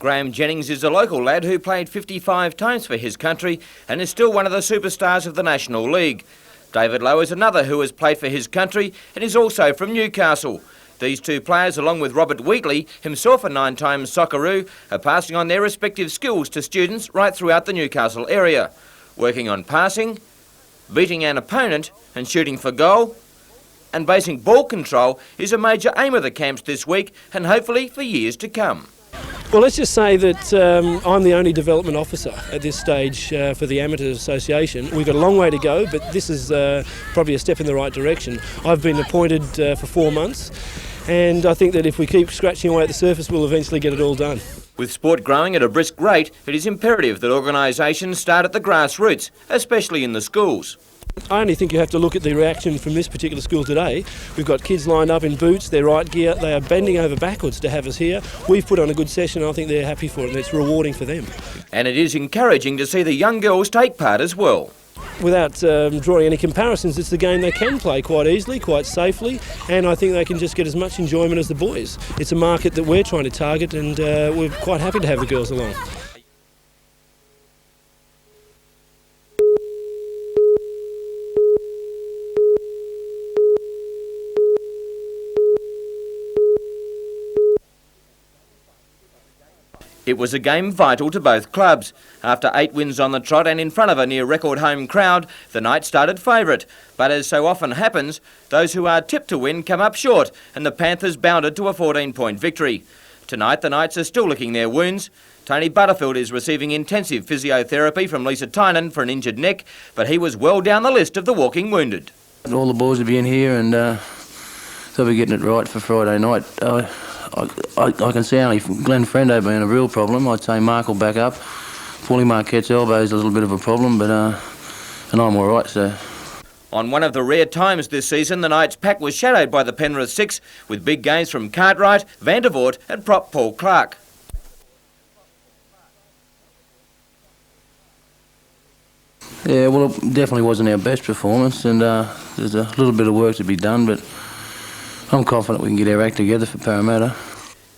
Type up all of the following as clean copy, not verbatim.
Graham Jennings is a local lad who played 55 times for his country and is still one of the superstars of the National League. David Lowe is another who has played for his country and is also from Newcastle. These two players, along with Robert Wheatley, himself a 9-time Socceroo, are passing on their respective skills to students right throughout the Newcastle area, working on passing, beating an opponent and shooting for goal, and basing ball control is a major aim of the camps this week and hopefully for years to come. Well, let's just say that I'm the only development officer at this stage for the Amateur Association. We've got a long way to go, but this is probably a step in the right direction. I've been appointed for 4 months, and I think that if we keep scratching away at the surface, we'll eventually get it all done. With sport growing at a brisk rate, it is imperative that organisations start at the grassroots, especially in the schools. I only think you have to look at the reaction from this particular school today. We've got kids lined up in boots, their right gear, they are bending over backwards to have us here. We've put on a good session and I think they're happy for it and it's rewarding for them. And it is encouraging to see the young girls take part as well. Without drawing any comparisons, it's the game they can play quite easily, quite safely, and I think they can just get as much enjoyment as the boys. It's a market that we're trying to target and we're quite happy to have the girls along. It was a game vital to both clubs. After 8 wins on the trot and in front of a near-record home crowd, the night started favourite. But as so often happens, those who are tipped to win come up short, and the Panthers bounded to a 14-point victory. Tonight, the Knights are still licking their wounds. Tony Butterfield is receiving intensive physiotherapy from Lisa Tynan for an injured neck, but he was well down the list of the walking wounded. All the boys will be in here and they'll be getting it right for Friday night. I can see only Glenn Frendo being a real problem. I'd say Mark will back up. Paulie Marquette's elbow is a little bit of a problem, but and I'm all right, so. On one of the rare times this season, the Knights' pack was shadowed by the Penrith 6, with big games from Cartwright, Van der Voort and prop Paul Clark. Yeah, well, it definitely wasn't our best performance, and there's a little bit of work to be done, but I'm confident we can get our act together for Parramatta.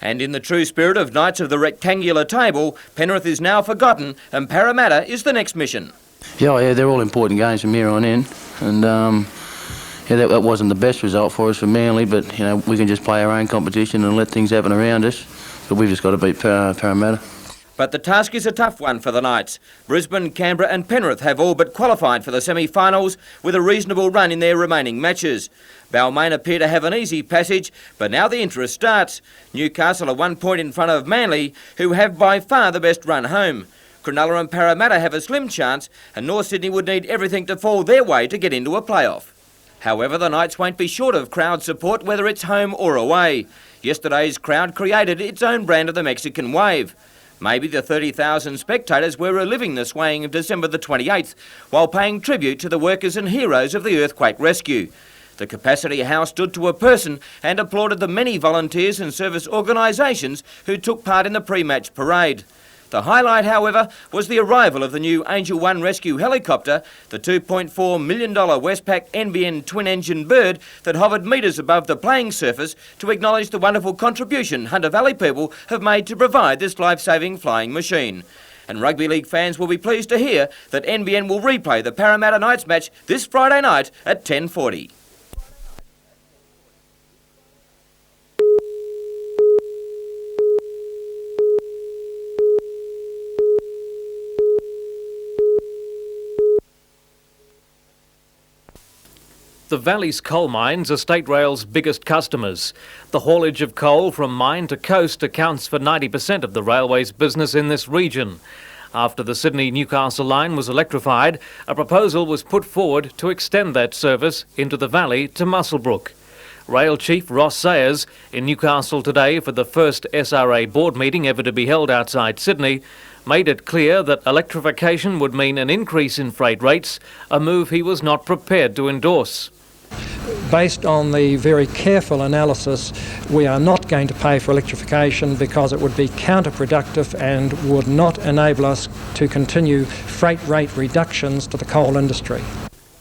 And in the true spirit of Knights of the Rectangular Table, Penrith is now forgotten and Parramatta is the next mission. Yeah, they're all important games from here on in, and that wasn't the best result for us for Manly, but we can just play our own competition and let things happen around us, but we've just got to beat Parramatta. But the task is a tough one for the Knights. Brisbane, Canberra and Penrith have all but qualified for the semi-finals with a reasonable run in their remaining matches. Balmain appear to have an easy passage, but now the interest starts. Newcastle are 1 point in front of Manly, who have by far the best run home. Cronulla and Parramatta have a slim chance, and North Sydney would need everything to fall their way to get into a playoff. However, the Knights won't be short of crowd support, whether it's home or away. Yesterday's crowd created its own brand of the Mexican wave. Maybe the 30,000 spectators were reliving the swaying of December the 28th while paying tribute to the workers and heroes of the earthquake rescue. The Capacity House stood to a person and applauded the many volunteers and service organisations who took part in the pre-match parade. The highlight, however, was the arrival of the new Angel 1 rescue helicopter, the $2.4 million Westpac NBN twin-engine bird that hovered metres above the playing surface to acknowledge the wonderful contribution Hunter Valley people have made to provide this life-saving flying machine. And rugby league fans will be pleased to hear that NBN will replay the Parramatta Knights match this Friday night at 10:40. The Valley's coal mines are State Rail's biggest customers. The haulage of coal from mine to coast accounts for 90% of the railway's business in this region. After the Sydney-Newcastle line was electrified, a proposal was put forward to extend that service into the Valley to Muswellbrook. Rail Chief Ross Sayers in Newcastle today for the first SRA board meeting ever to be held outside Sydney made it clear that electrification would mean an increase in freight rates, a move he was not prepared to endorse. Based on the very careful analysis, we are not going to pay for electrification because it would be counterproductive and would not enable us to continue freight rate reductions to the coal industry.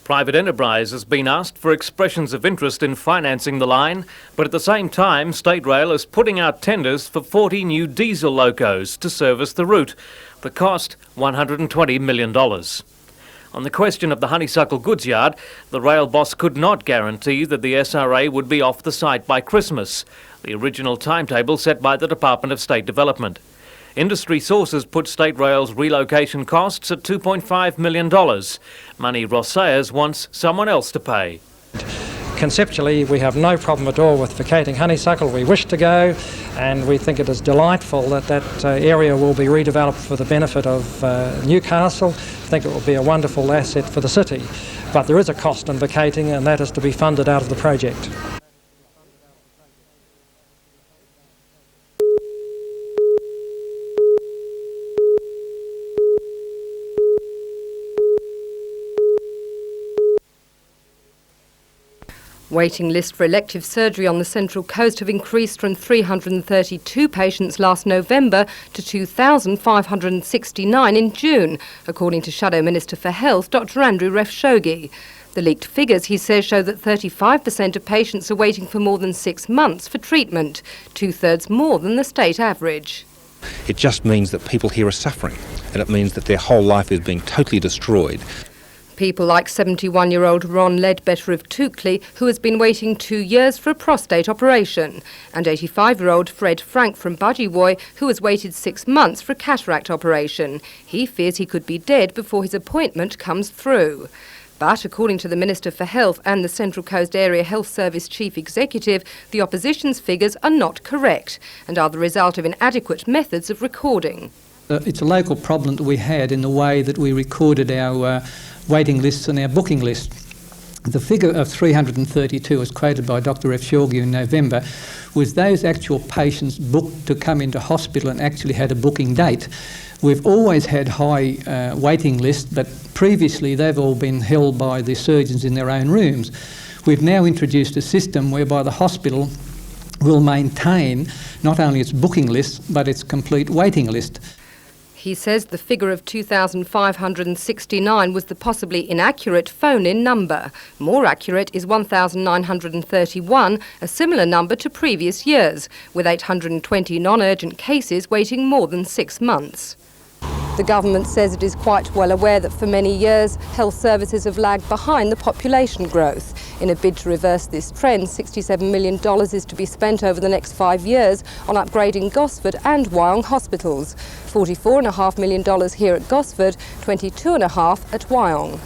Private enterprise has been asked for expressions of interest in financing the line, but at the same time, State Rail is putting out tenders for 40 new diesel locos to service the route. The cost, $120 million. On the question of the Honeysuckle goods yard, the rail boss could not guarantee that the SRA would be off the site by Christmas, the original timetable set by the Department of State Development. Industry sources put State Rail's relocation costs at $2.5 million. Money Ross Sayers wants someone else to pay. Conceptually, we have no problem at all with vacating Honeysuckle. We wish to go, and we think it is delightful that that area will be redeveloped for the benefit of Newcastle. I think it will be a wonderful asset for the city. But there is a cost in vacating, and that is to be funded out of the project. Waiting lists for elective surgery on the Central Coast have increased from 332 patients last November to 2,569 in June, according to Shadow Minister for Health, Dr Andrew Refshoghi. The leaked figures, he says, show that 35% of patients are waiting for more than 6 months for treatment, 2/3 more than the state average. It just means that people here are suffering, and it means that their whole life is being totally destroyed. People like 71-year-old Ron Ledbetter of Toukley, who has been waiting 2 years for a prostate operation, and 85-year-old Fred Frank from Budgewoi, who has waited 6 months for a cataract operation. He fears he could be dead before his appointment comes through. But according to the Minister for Health and the Central Coast Area Health Service Chief Executive, the opposition's figures are not correct and are the result of inadequate methods of recording. It's a local problem that we had in the way that we recorded our waiting lists and our booking lists. The figure of 332, as quoted by Dr Refshoghi in November, was those actual patients booked to come into hospital and actually had a booking date. We've always had high waiting lists, but previously they've all been held by the surgeons in their own rooms. We've now introduced a system whereby the hospital will maintain not only its booking list, but its complete waiting list. He says the figure of 2,569 was the possibly inaccurate phone-in number. More accurate is 1,931, a similar number to previous years, with 820 non-urgent cases waiting more than 6 months. The government says it is quite well aware that for many years health services have lagged behind the population growth. In a bid to reverse this trend, $67 million is to be spent over the next 5 years on upgrading Gosford and Wyong hospitals. $44.5 million here at Gosford, $22.5 million at Wyong.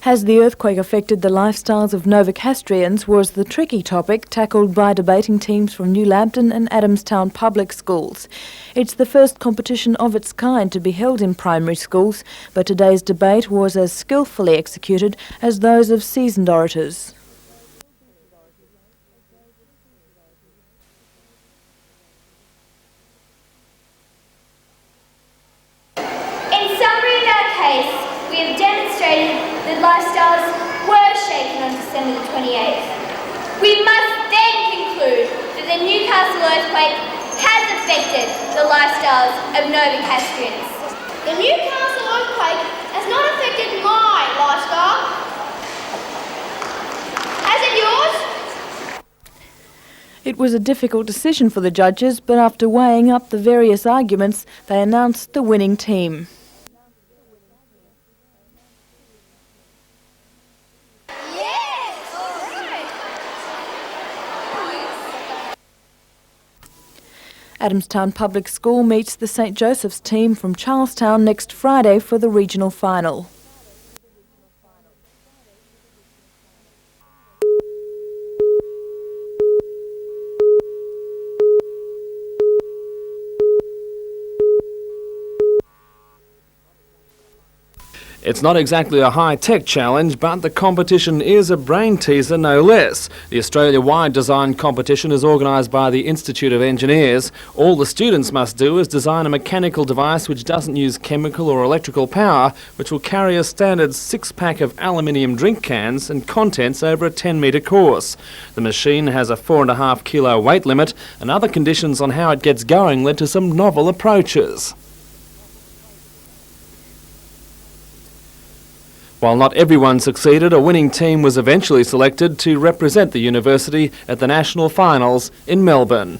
Has the earthquake affected the lifestyles of Novocastrians was the tricky topic tackled by debating teams from New Lambton and Adamstown public schools. It's the first competition of its kind to be held in primary schools, but today's debate was as skillfully executed as those of seasoned orators. In summary, in our case, we have demonstrated that lifestyles were shaken on December the 28th. We must then conclude that the Newcastle earthquake has affected the lifestyles of Novocastrians. The Newcastle earthquake has not affected my lifestyle. Has it yours? It was a difficult decision for the judges, but after weighing up the various arguments, they announced the winning team. Adamstown Public School meets the St Joseph's team from Charlestown next Friday for the regional final. It's not exactly a high-tech challenge, but the competition is a brain-teaser no less. The Australia-wide design competition is organised by the Institute of Engineers. All the students must do is design a mechanical device which doesn't use chemical or electrical power, which will carry a standard 6-pack of aluminium drink cans and contents over a 10-metre course. The machine has a 4.5 kilo weight limit, and other conditions on how it gets going led to some novel approaches. While not everyone succeeded, a winning team was eventually selected to represent the university at the national finals in Melbourne.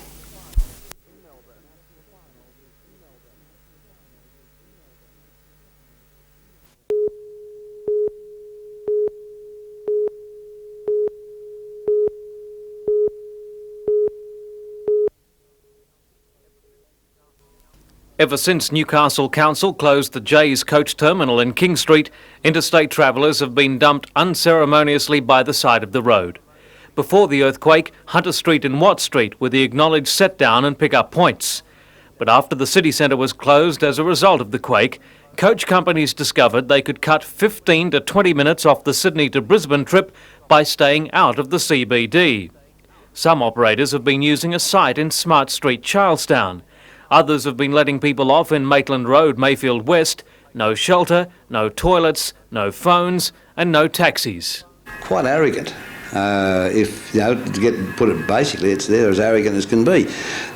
Ever since Newcastle Council closed the J's coach terminal in King Street, interstate travellers have been dumped unceremoniously by the side of the road. Before the earthquake, Hunter Street and Watt Street were the acknowledged set-down and pick-up points. But after the city centre was closed as a result of the quake, coach companies discovered they could cut 15 to 20 minutes off the Sydney to Brisbane trip by staying out of the CBD. Some operators have been using a site in Smart Street, Charlestown. Others have been letting people off in Maitland Road, Mayfield West. No shelter, no toilets, no phones and no taxis. Quite arrogant. If, you know, to put it basically, they're as arrogant as can be.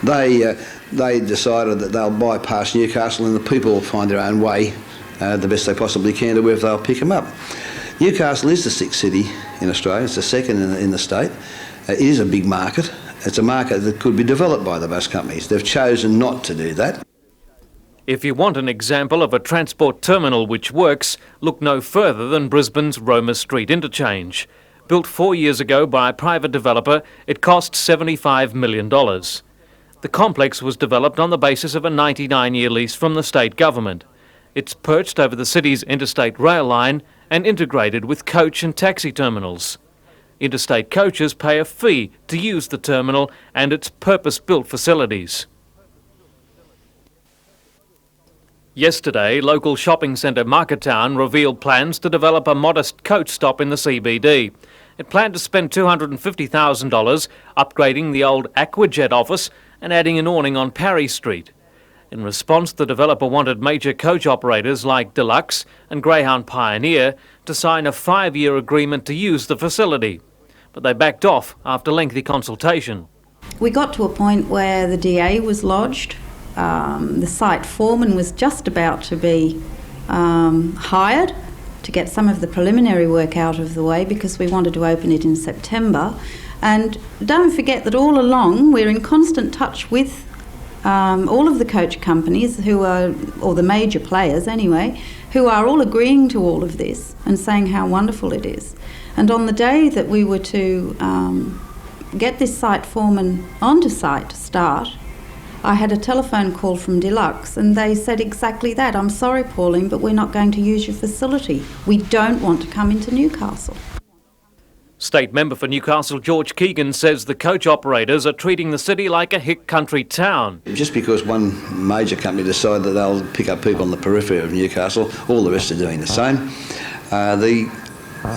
They decided that they'll bypass Newcastle and the people will find their own way the best they possibly can to where they'll pick them up. Newcastle is the 6th city in Australia. It's the 2nd in the state. It is a big market. It's a market that could be developed by the bus companies. They've chosen not to do that. If you want an example of a transport terminal which works, look no further than Brisbane's Roma Street interchange. Built 4 years ago by a private developer, it cost $75 million. The complex was developed on the basis of a 99-year lease from the state government. It's perched over the city's interstate rail line and integrated with coach and taxi terminals. Interstate coaches pay a fee to use the terminal and its purpose-built facilities. Yesterday, local shopping centre Marketown revealed plans to develop a modest coach stop in the CBD. It planned to spend $250,000 upgrading the old Aquajet office and adding an awning on Parry Street. In response, the developer wanted major coach operators like Deluxe and Greyhound Pioneer to sign a 5-year agreement to use the facility. But they backed off after lengthy consultation. We got to a point where the DA was lodged. The site foreman was just about to be hired to get some of the preliminary work out of the way because we wanted to open it in September. And don't forget that all along we're in constant touch with all of the coach companies who are, or the major players anyway, who are all agreeing to all of this and saying how wonderful it is. And on the day that we were to get this site foreman onto site to start, I had a telephone call from Deluxe and they said exactly that. I'm sorry, Pauline, but we're not going to use your facility. We don't want to come into Newcastle. State member for Newcastle George Keegan says the coach operators are treating the city like a hick country town. Just because one major company decided that they'll pick up people on the periphery of Newcastle, all the rest are doing the same. The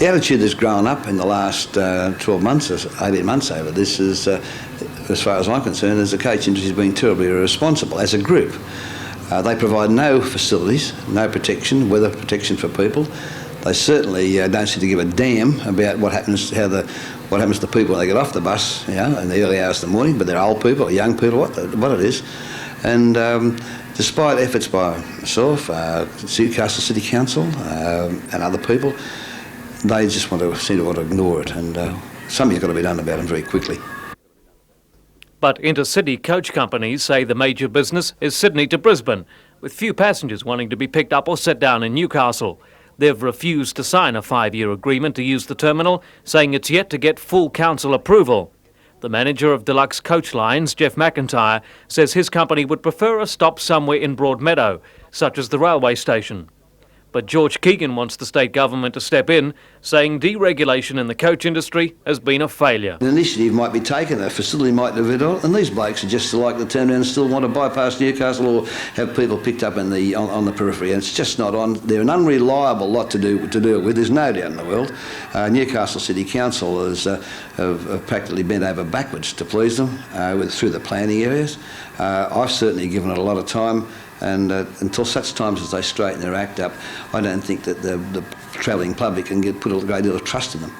attitude that's grown up in the last 12 months, or 18 months over this is, as far as I'm concerned, is the coach industry is being terribly irresponsible as a group. They provide no facilities, no protection, weather protection for people. They certainly don't seem to give a damn about what happens to people when they get off the bus, you know, in the early hours of the morning, but they're old people or young people, what it is. And despite efforts by myself, Newcastle City Council and other people, they just seem to want to ignore it, and something's got to be done about them very quickly. But intercity coach companies say the major business is Sydney to Brisbane, with few passengers wanting to be picked up or set down in Newcastle. They've refused to sign a 5-year agreement to use the terminal, saying it's yet to get full council approval. The manager of Deluxe Coach Lines, Jeff McIntyre, says his company would prefer a stop somewhere in Broadmeadow, such as the railway station. But George Keegan wants the state government to step in saying deregulation in the coach industry has been a failure. An initiative might be taken, a facility might develop, and these blokes are just like to turn around and still want to bypass Newcastle or have people picked up in on the periphery, and it's just not on. They're an unreliable lot to do it with. There's no doubt in the world. Newcastle City Council have practically bent over backwards to please them through the planning areas. I've certainly given it a lot of time, and until such times as they straighten their act up, I don't think that the travelling public can put a great deal of trust in them.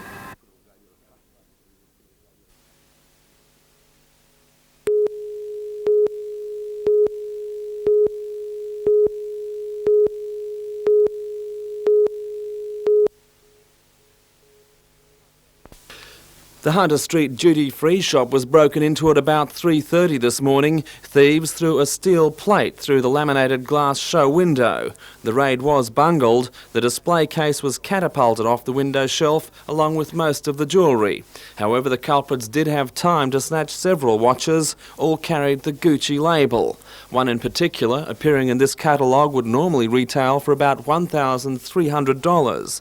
The Hunter Street duty-free shop was broken into at about 3:30 this morning. Thieves threw a steel plate through the laminated glass show window. The raid was bungled. The display case was catapulted off the window shelf along with most of the jewellery. However, the culprits did have time to snatch several watches. All carried the Gucci label. One in particular, appearing in this catalogue, would normally retail for about $1,300.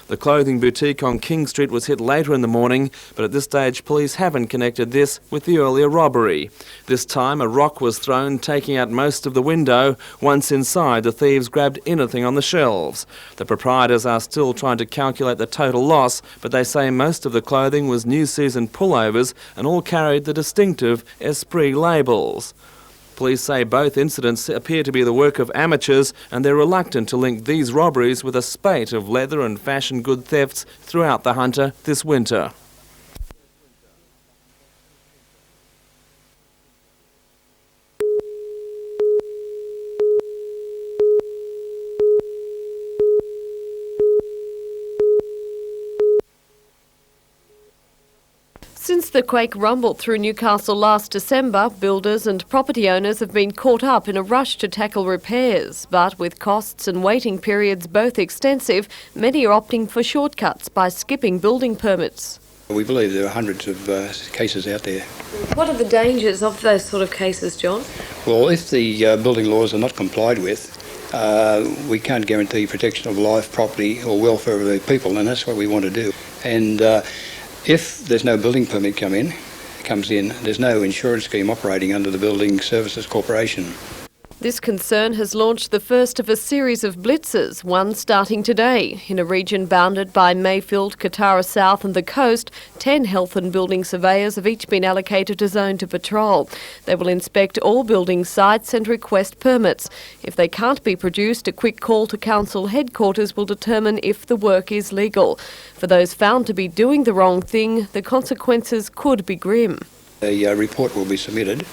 The clothing boutique on King Street was hit later in the morning, but at this stage police haven't connected this with the earlier robbery. This time a rock was thrown, taking out most of the window. Once inside, the thieves grabbed anything on the shelves. The proprietors are still trying to calculate the total loss, but they say most of the clothing was new season pullovers and all carried the distinctive Esprit labels. Police say both incidents appear to be the work of amateurs, and they're reluctant to link these robberies with a spate of leather and fashion good thefts throughout the Hunter this winter. Since the quake rumbled through Newcastle last December, builders and property owners have been caught up in a rush to tackle repairs. But with costs and waiting periods both extensive, many are opting for shortcuts by skipping building permits. We believe there are hundreds of cases out there. What are the dangers of those sort of cases, John? Well, if the building laws are not complied with, we can't guarantee protection of life, property or welfare of the people, and that's what we want to do. And if there's no building permit comes in, there's no insurance scheme operating under the Building Services Corporation. This concern has launched the first of a series of blitzes, one starting today. In a region bounded by Mayfield, Katara South and the coast, 10 health and building surveyors have each been allocated a zone to patrol. They will inspect all building sites and request permits. If they can't be produced, a quick call to council headquarters will determine if the work is legal. For those found to be doing the wrong thing, the consequences could be grim. A report will be submitted,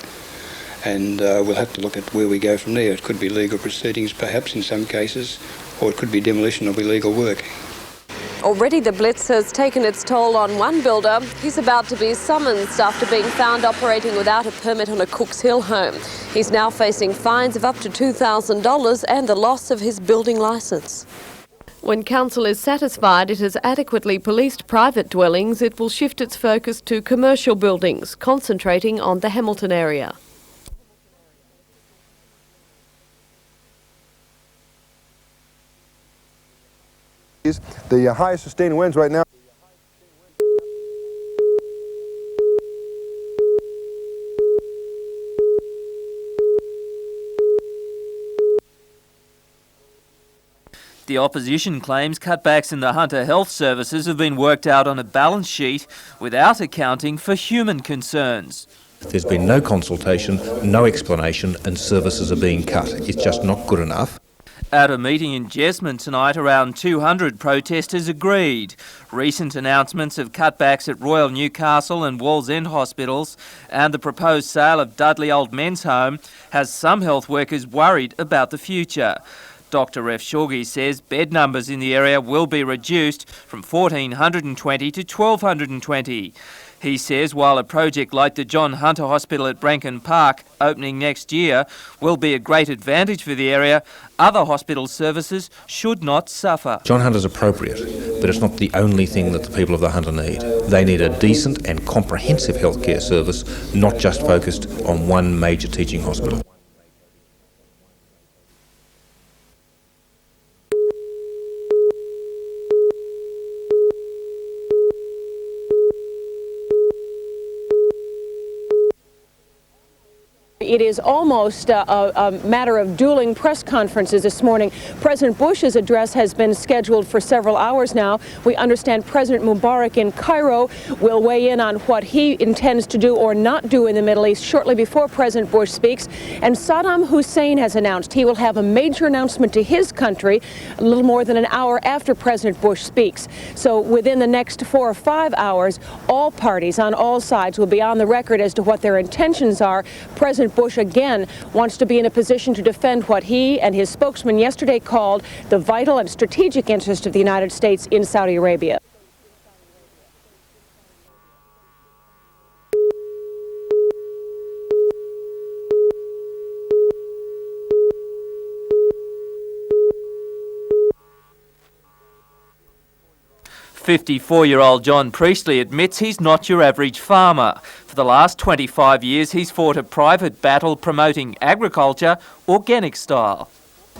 and we'll have to look at where we go from there. It could be legal proceedings perhaps in some cases, or it could be demolition of illegal work. Already the Blitz has taken its toll on one builder. He's about to be summoned after being found operating without a permit on a Cooks Hill home. He's now facing fines of up to $2,000 and the loss of his building licence. When council is satisfied it has adequately policed private dwellings, it will shift its focus to commercial buildings, concentrating on the Hamilton area. The highest sustained winds right now. The opposition claims cutbacks in the Hunter Health Services have been worked out on a balance sheet without accounting for human concerns. There's been no consultation, no explanation, and services are being cut. It's just not good enough. At a meeting in Jesmond tonight, around 200 protesters agreed. Recent announcements of cutbacks at Royal Newcastle and Wallsend hospitals and the proposed sale of Dudley Old Men's Home has some health workers worried about the future. Dr Refshorgi says bed numbers in the area will be reduced from 1,420 to 1,220. He says while a project like the John Hunter Hospital at Branken Park opening next year will be a great advantage for the area, other hospital services should not suffer. John Hunter's appropriate, but it's not the only thing that the people of the Hunter need. They need a decent and comprehensive healthcare service, not just focused on one major teaching hospital. it is almost a matter of dueling press conferences this morning. President Bush's address has been scheduled for several hours now. We understand President Mubarak in Cairo will weigh in on what he intends to do or not do in the Middle East shortly before President Bush speaks. And Saddam Hussein has announced he will have a major announcement to his country a little more than an hour after President Bush speaks. So within the next 4 or 5 hours, all parties on all sides will be on the record as to what their intentions are. President Bush again wants to be in a position to defend what he and his spokesman yesterday called the vital and strategic interest of the United States in Saudi Arabia. "54-year-old John Priestley admits he's not your average farmer. For the last 25 years, he's fought a private battle promoting agriculture organic style.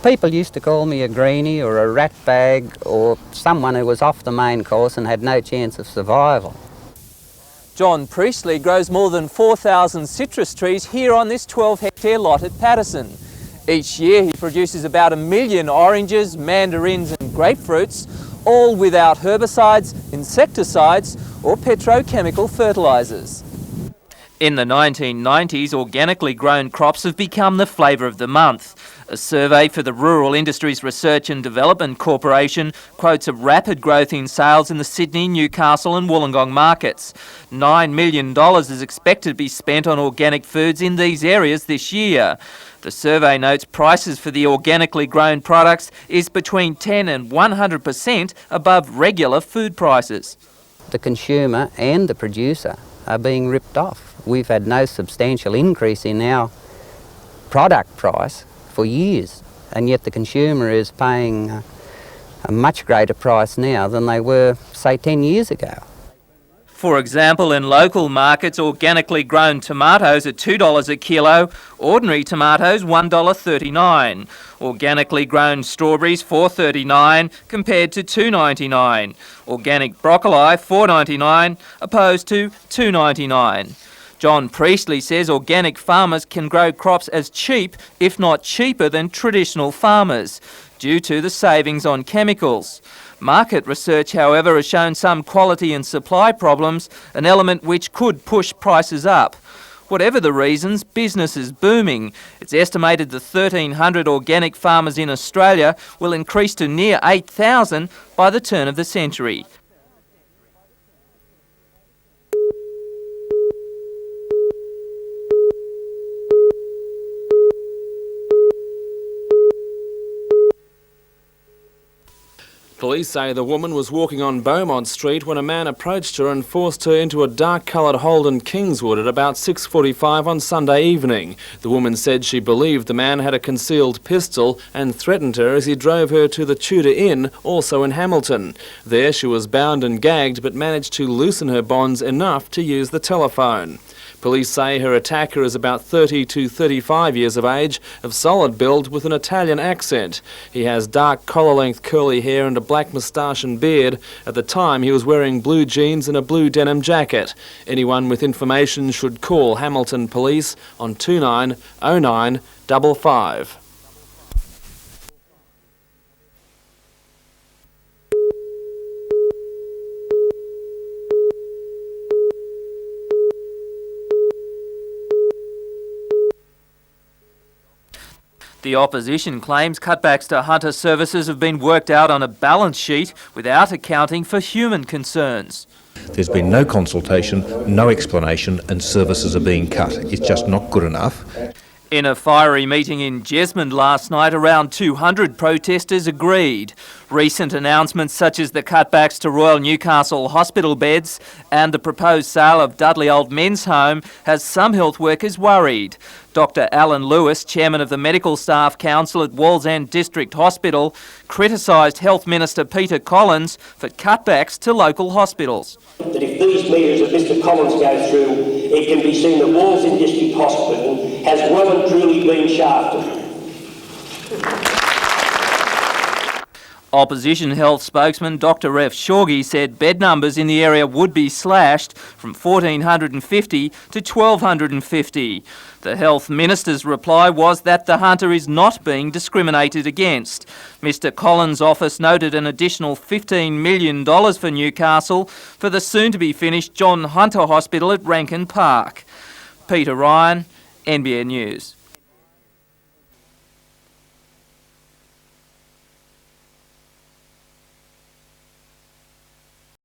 People used to call me a greenie or a rat bag or someone who was off the main course and had no chance of survival. John Priestley grows more than 4,000 citrus trees here on this 12-hectare lot at Paterson. Each year he produces about 1 million oranges, mandarins and grapefruits, all without herbicides, insecticides or petrochemical fertilisers. In the 1990s, organically grown crops have become the flavour of the month. A survey for the Rural Industries Research and Development Corporation quotes a rapid growth in sales in the Sydney, Newcastle and Wollongong markets. $9 million is expected to be spent on organic foods in these areas this year. The survey notes prices for the organically grown products is between 10 and 100% above regular food prices. The consumer and the producer are being ripped off. We've had no substantial increase in our product price for years, and yet the consumer is paying a much greater price now than they were, say, 10 years ago. For example, in local markets, organically grown tomatoes are $2 a kilo, ordinary tomatoes $1.39. Organically grown strawberries $4.39 compared to $2.99. Organic broccoli $4.99 opposed to $2.99. John Priestley says organic farmers can grow crops as cheap, if not cheaper, than traditional farmers, due to the savings on chemicals. Market research, however, has shown some quality and supply problems, an element which could push prices up. Whatever the reasons, business is booming. It's estimated the 1,300 organic farmers in Australia will increase to near 8,000 by the turn of the century. Police say the woman was walking on Beaumont Street when a man approached her and forced her into a dark-coloured Holden Kingswood at about 6:45 on Sunday evening. The woman said she believed the man had a concealed pistol and threatened her as he drove her to the Tudor Inn, also in Hamilton. There she was bound and gagged but managed to loosen her bonds enough to use the telephone. Police say her attacker is about 30 to 35 years of age, of solid build with an Italian accent. He has dark collar-length curly hair and a black moustache and beard. At the time he was wearing blue jeans and a blue denim jacket. Anyone with information should call Hamilton Police on 290955. The opposition claims cutbacks to hunter services have been worked out on a balance sheet without accounting for human concerns. There's been no consultation, no explanation, and services are being cut. It's just not good enough. In a fiery meeting in Jesmond last night, around 200 protesters agreed. Recent announcements such as the cutbacks to Royal Newcastle hospital beds and the proposed sale of Dudley Old Men's Home has some health workers worried. Dr Alan Lewis, chairman of the Medical Staff Council at Wallsend District Hospital, criticised Health Minister Peter Collins for cutbacks to local hospitals. That if these measures that Mr Collins goes through, it can be seen that Wallsend District Hospital has well and truly been shafted. Opposition health spokesman Dr F Shorgy said bed numbers in the area would be slashed from 1,450 to 1,250. The Health Minister's reply was that the Hunter is not being discriminated against. Mr Collins' office noted an additional $15 million for Newcastle for the soon-to-be-finished John Hunter Hospital at Rankin Park. Peter Ryan, NBN News.